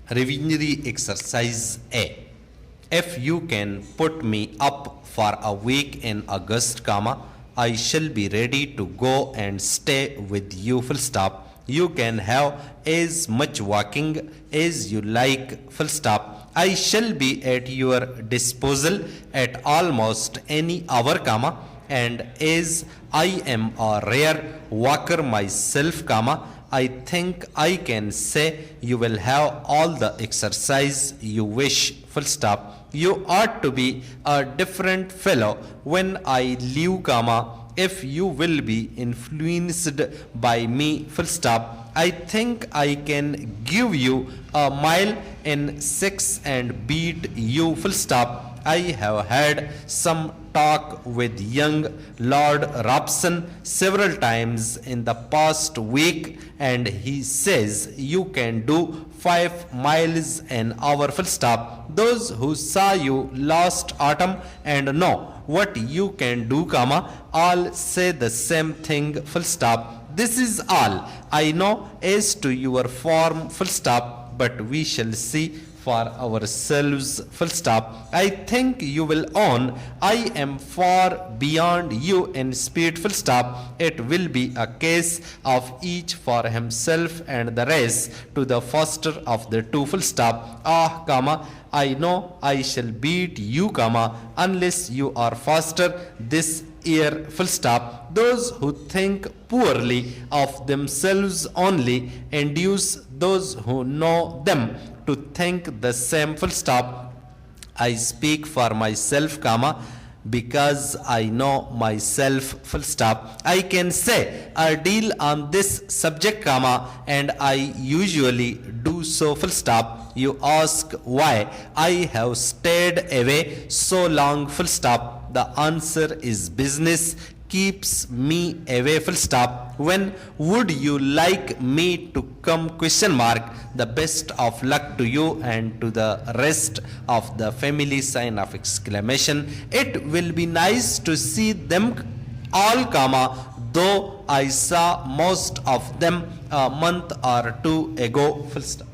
Revisionary exercise A. If you can put me up for a week in August, comma, I shall be ready to go and stay with you, full stop. You can have as much walking as you like, full stop. I shall be at your disposal at almost any hour, comma, and as I am a rare walker myself, comma, I think I can say you will have all the exercise you wish, full stop. You ought to be a different fellow when I leave, comma, if you will be influenced by me, full stop. I think I can give you a mile in 6 and beat you, full stop. I have had some talk with young Lord Robson several times in the past week, and he says you can do 5 miles an hour, full stop. Those who saw you last autumn and know what you can do, comma, all say the same thing, full stop. This is all I know as to your form, full stop, but we shall see for ourselves, full stop. I think you will own I am far beyond you in speed, full stop. It will be a case of each for himself and the rest to the faster of the two, full stop. Ah, comma, I know I shall beat you, comma, unless you are faster this year, full stop. Those who think poorly of themselves only induce those who know them to think the same, full stop. I speak for myself, comma, because I know myself, full stop. I can say a deal on this subject, comma, and I usually do so, full stop. You ask why I have stayed away so long, full stop. The answer is business keeps me away, full stop. When would you like me to come, question mark. The best of luck to you and to the rest of the family, sign of exclamation. It will be nice to see them all, comma, though I saw most of them a month or two ago, full stop.